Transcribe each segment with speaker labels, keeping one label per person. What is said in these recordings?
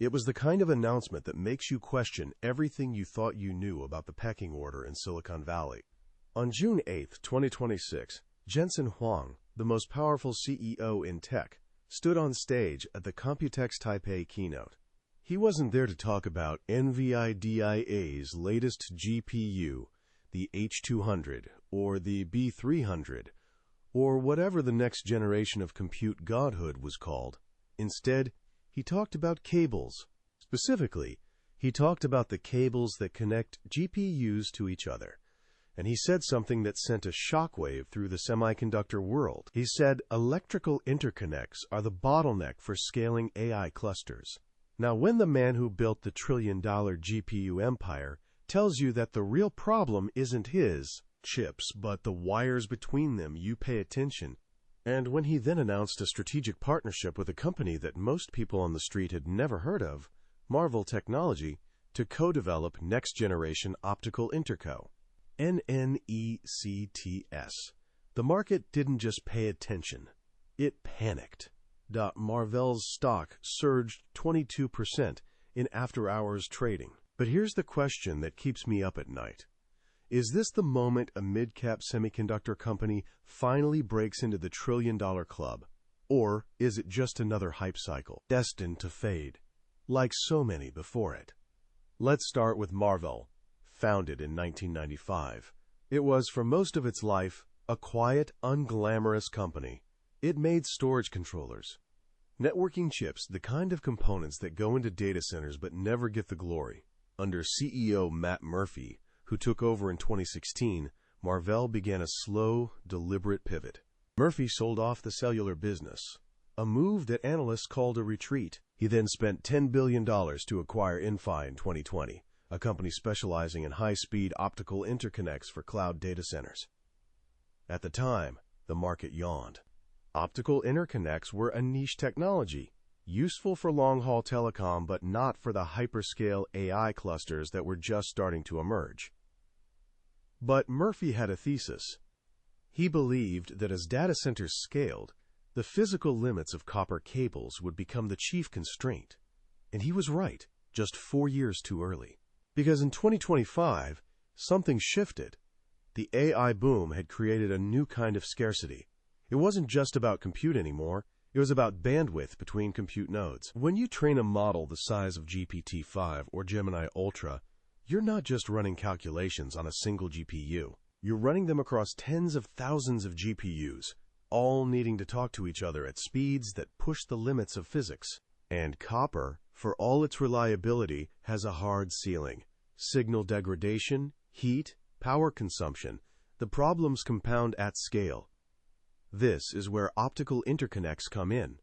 Speaker 1: It was the kind of announcement that makes you question everything you thought you knew about the pecking order in Silicon Valley. On June 8, 2026, Jensen Huang, the most powerful CEO in tech, stood on stage at the Computex Taipei keynote. He wasn't there to talk about NVIDIA's latest GPU, the H200, or the B300, or whatever the next generation of compute godhood was called. Instead, he talked about cables. Specifically, he talked about the cables that connect GPUs to each other. And he said something that sent a shockwave through the semiconductor world. He said electrical interconnects are the bottleneck for scaling AI clusters. Now, when the man who built the trillion-dollar GPU empire tells you that the real problem isn't his chips, but the wires between them, you pay attention. And when he then announced a strategic partnership with a company that most people on the street had never heard of, Marvell Technology, to co-develop next-generation optical interco, NNECTS. The market didn't just pay attention, it panicked. Marvell's stock surged 22% in after-hours trading. But here's the question that keeps me up at night. Is this the moment a mid-cap semiconductor company finally breaks into the trillion-dollar club? Or is it just another hype cycle, destined to fade, like so many before it? Let's start with Marvell, founded in 1995. It was, for most of its life, a quiet, unglamorous company. It made storage controllers, networking chips, the kind of components that go into data centers but never get the glory. Under CEO Matt Murphy, who took over in 2016, Marvell began a slow, deliberate pivot. Murphy sold off the cellular business, a move that analysts called a retreat. He then spent $10 billion to acquire Inphi in 2020, a company specializing in high-speed optical interconnects for cloud data centers. At the time, the market yawned. Optical interconnects were a niche technology, useful for long-haul telecom but not for the hyperscale AI clusters that were just starting to emerge. But Murphy had a thesis. He believed that as data centers scaled, the physical limits of copper cables would become the chief constraint. And he was right, just 4 years too early. Because in 2025, something shifted. The AI boom had created a new kind of scarcity. It wasn't just about compute anymore. It was about bandwidth between compute nodes. When you train a model the size of GPT-5 or Gemini Ultra, you're not just running calculations on a single GPU. You're running them across tens of thousands of GPUs, all needing to talk to each other at speeds that push the limits of physics. And copper, for all its reliability, has a hard ceiling. Signal degradation, heat, power consumption, the problems compound at scale. This is where optical interconnects come in.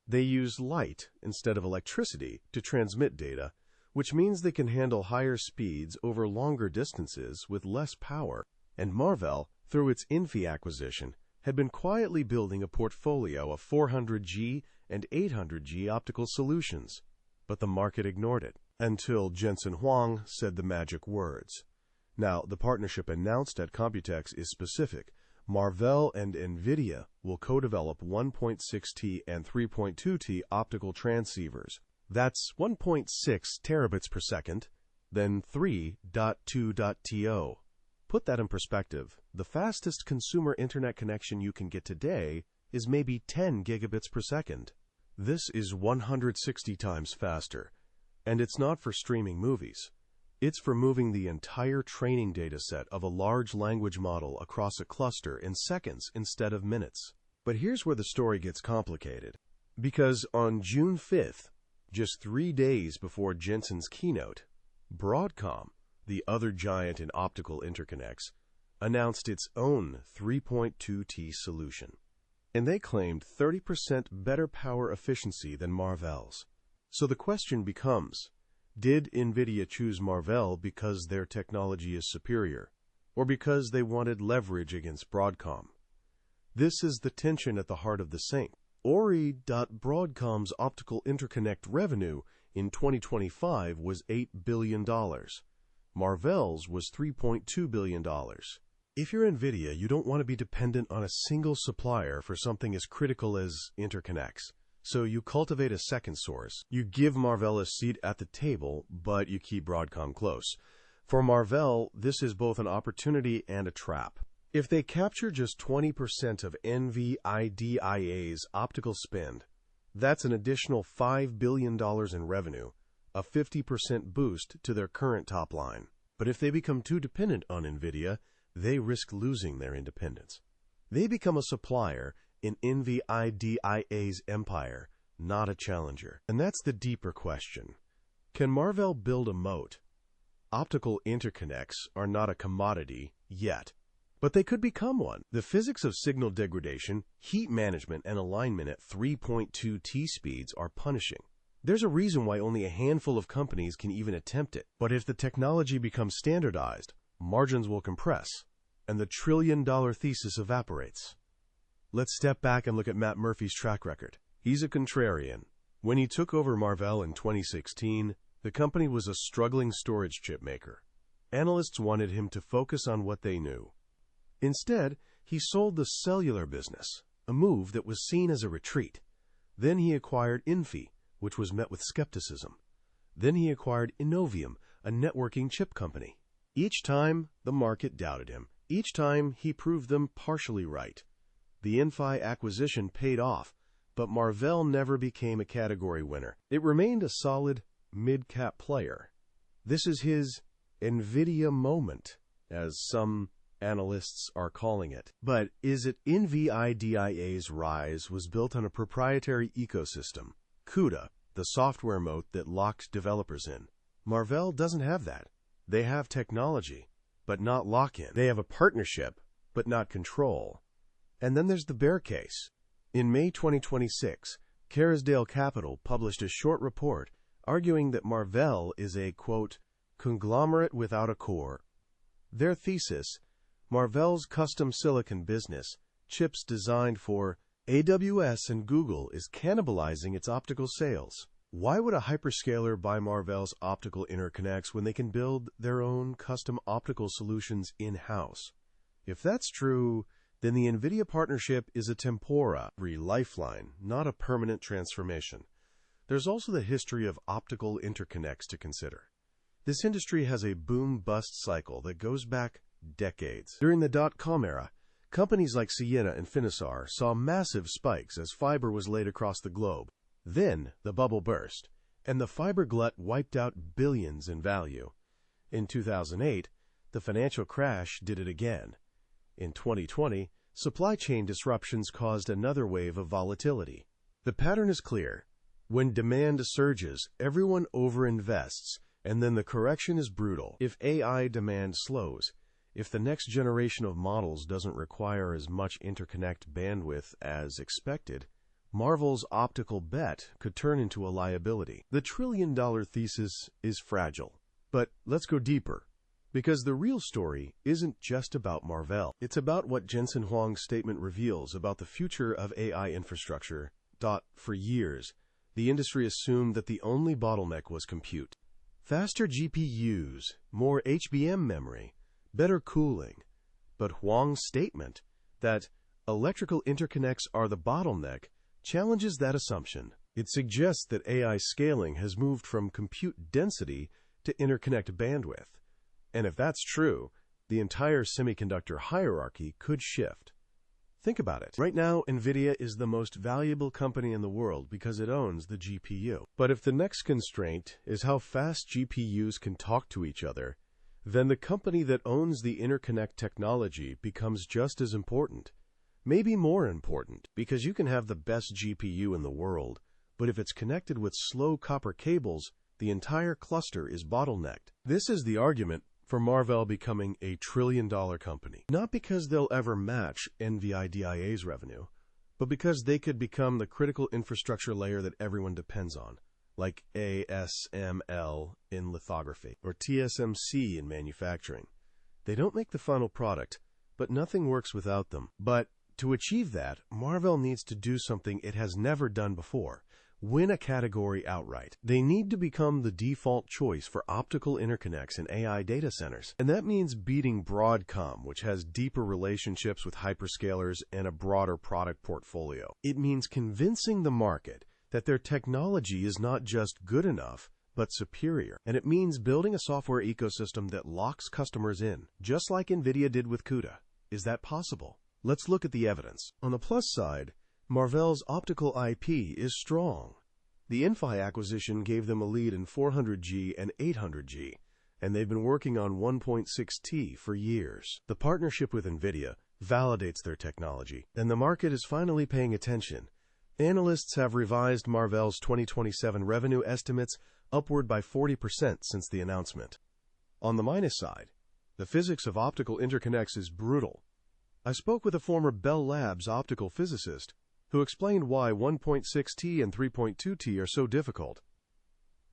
Speaker 1: They use light instead of electricity to transmit data, which means they can handle higher speeds over longer distances with less power. And Marvell, through its Inphi acquisition, had been quietly building a portfolio of 400G and 800G optical solutions. But the market ignored it, until Jensen Huang said the magic words. Now, the partnership announced at Computex is specific. Marvell and NVIDIA will co-develop 1.6T and 3.2T optical transceivers. That's 1.6 terabits per second, then 3.2.TO. Put that in perspective. The fastest consumer internet connection you can get today is maybe 10 gigabits per second. This is 160 times faster, and it's not for streaming movies. It's for moving the entire training dataset of a large language model across a cluster in seconds instead of minutes. But here's where the story gets complicated. Because on June 5th, just 3 days before Jensen's keynote, Broadcom, the other giant in optical interconnects, announced its own 3.2T solution. And they claimed 30% better power efficiency than Marvell's. So the question becomes, did NVIDIA choose Marvell because their technology is superior, or because they wanted leverage against Broadcom? This is the tension at the heart of the sync. Broadcom's optical interconnect revenue in 2025 was $8 billion. Marvell's was $3.2 billion. If you're NVIDIA, you don't want to be dependent on a single supplier for something as critical as interconnects. So you cultivate a second source. You give Marvell a seat at the table, but you keep Broadcom close. For Marvell, this is both an opportunity and a trap. If they capture just 20% of NVIDIA's optical spend, that's an additional $5 billion in revenue, a 50% boost to their current top line. But if they become too dependent on NVIDIA, they risk losing their independence. They become a supplier in NVIDIA's empire, not a challenger. And that's the deeper question. Can Marvell build a moat? Optical interconnects are not a commodity yet, but they could become one. The physics of signal degradation, heat management, and alignment at 3.2 T speeds are punishing. There's a reason why only a handful of companies can even attempt it. But if the technology becomes standardized, margins will compress, and the trillion-dollar thesis evaporates. Let's step back and look at Matt Murphy's track record. He's a contrarian. When he took over Marvell in 2016, the company was a struggling storage chip maker. Analysts wanted him to focus on what they knew. Instead, he sold the cellular business, a move that was seen as a retreat. Then he acquired Infi, which was met with skepticism. Then he acquired Innovium, a networking chip company. Each time, the market doubted him. Each time, he proved them partially right. The Infi acquisition paid off, but Marvell never became a category winner. It remained a solid, mid-cap player. This is his NVIDIA moment, as some analysts are calling it. But is it NVIDIA's rise was built on a proprietary ecosystem, CUDA, the software moat that locked developers in? Marvell doesn't have that. They have technology, but not lock-in. They have a partnership, but not control. And then there's the bear case. In May 2026, Carisdale Capital published a short report arguing that Marvell is a, quote, conglomerate without a core. Their thesis: Marvell's custom silicon business, chips designed for AWS and Google, is cannibalizing its optical sales. Why would a hyperscaler buy Marvell's optical interconnects when they can build their own custom optical solutions in-house? If that's true, then the NVIDIA partnership is a temporary lifeline, not a permanent transformation. There's also the history of optical interconnects to consider. This industry has a boom-bust cycle that goes back decades. During the dot-com era, companies like Ciena and Finisar saw massive spikes as fiber was laid across the globe. Then the bubble burst, and the fiber glut wiped out billions in value. In 2008, the financial crash did it again. In 2020, supply chain disruptions caused another wave of volatility. The pattern is clear. When demand surges, everyone overinvests, and then the correction is brutal. If AI demand slows, if the next generation of models doesn't require as much interconnect bandwidth as expected, Marvell's optical bet could turn into a liability. The trillion-dollar thesis is fragile. But let's go deeper, because the real story isn't just about Marvell. It's about what Jensen Huang's statement reveals about the future of AI infrastructure. For years, the industry assumed that the only bottleneck was compute. Faster GPUs, more HBM memory, better cooling. But Huang's statement that electrical interconnects are the bottleneck challenges that assumption. It suggests that AI scaling has moved from compute density to interconnect bandwidth. And if that's true, the entire semiconductor hierarchy could shift. Think about it. Right now, NVIDIA is the most valuable company in the world because it owns the GPU. But if the next constraint is how fast GPUs can talk to each other, then the company that owns the interconnect technology becomes just as important. Maybe more important, because you can have the best GPU in the world, but if it's connected with slow copper cables, the entire cluster is bottlenecked. This is the argument for Marvell becoming a trillion-dollar company. Not because they'll ever match NVIDIA's revenue, but because they could become the critical infrastructure layer that everyone depends on, like ASML in lithography or TSMC in manufacturing. They don't make the final product, but nothing works without them. But to achieve that, Marvell needs to do something it has never done before: win a category outright. They need to become the default choice for optical interconnects in AI data centers. And that means beating Broadcom, which has deeper relationships with hyperscalers and a broader product portfolio. It means convincing the market that their technology is not just good enough, but superior. And it means building a software ecosystem that locks customers in, just like NVIDIA did with CUDA. Is that possible? Let's look at the evidence. On the plus side, Marvell's optical IP is strong. The Inphi acquisition gave them a lead in 400G and 800G, and they've been working on 1.6T for years. The partnership with NVIDIA validates their technology, and the market is finally paying attention. Analysts have revised Marvell's 2027 revenue estimates upward by 40% since the announcement. On the minus side, the physics of optical interconnects is brutal. I spoke with a former Bell Labs optical physicist who explained why 1.6T and 3.2T are so difficult.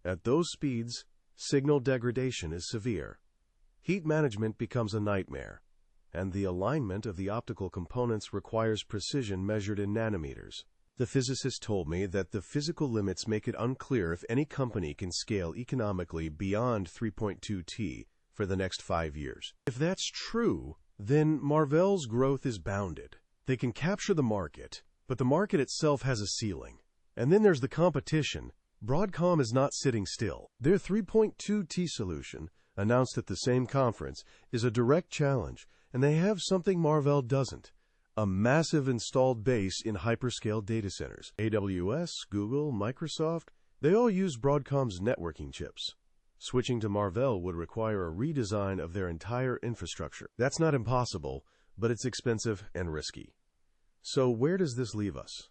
Speaker 1: At those speeds, signal degradation is severe. Heat management becomes a nightmare, and the alignment of the optical components requires precision measured in nanometers. The physicist told me that the physical limits make it unclear if any company can scale economically beyond 3.2T for the next 5 years. If that's true, then Marvell's growth is bounded. They can capture the market, but the market itself has a ceiling. And then there's the competition. Broadcom is not sitting still. Their 3.2T solution, announced at the same conference, is a direct challenge, and they have something Marvell doesn't: a massive installed base in hyperscale data centers. AWS, Google, Microsoft, they all use Broadcom's networking chips. Switching to Marvell would require a redesign of their entire infrastructure. That's not impossible, but it's expensive and risky. So where does this leave us?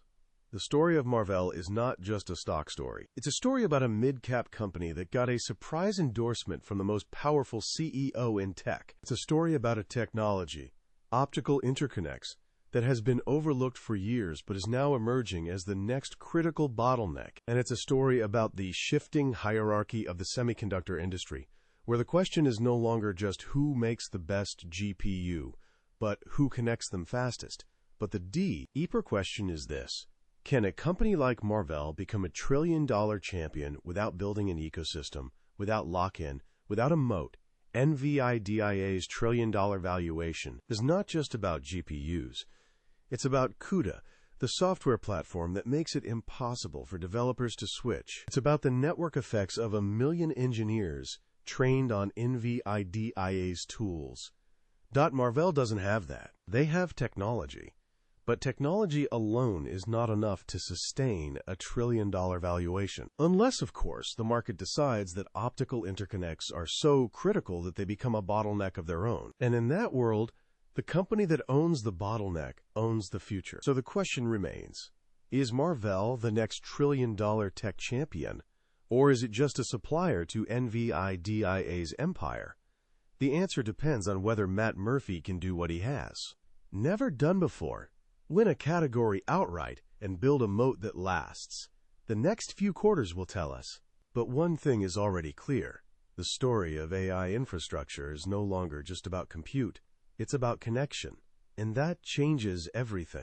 Speaker 1: The story of Marvell is not just a stock story. It's a story about a mid-cap company that got a surprise endorsement from the most powerful CEO in tech. It's a story about a technology, optical interconnects, that has been overlooked for years but is now emerging as the next critical bottleneck. And it's a story about the shifting hierarchy of the semiconductor industry, where the question is no longer just who makes the best GPU, but who connects them fastest. But the deeper question is this: can a company like Marvell become a trillion-dollar champion without building an ecosystem, without lock-in, without a moat? NVIDIA's trillion-dollar valuation is not just about GPUs. It's about CUDA, the software platform that makes it impossible for developers to switch. It's about the network effects of 1 million engineers trained on NVIDIA's tools. Marvell doesn't have that. They have technology. But technology alone is not enough to sustain a trillion-dollar valuation. Unless, of course, the market decides that optical interconnects are so critical that they become a bottleneck of their own. And in that world, the company that owns the bottleneck owns the future. So the question remains: is Marvell the next trillion-dollar tech champion, or is it just a supplier to NVIDIA's empire? The answer depends on whether Matt Murphy can do what he has never done before: win a category outright and build a moat that lasts. The next few quarters will tell us. But one thing is already clear: the story of AI infrastructure is no longer just about compute. It's about connection, and that changes everything.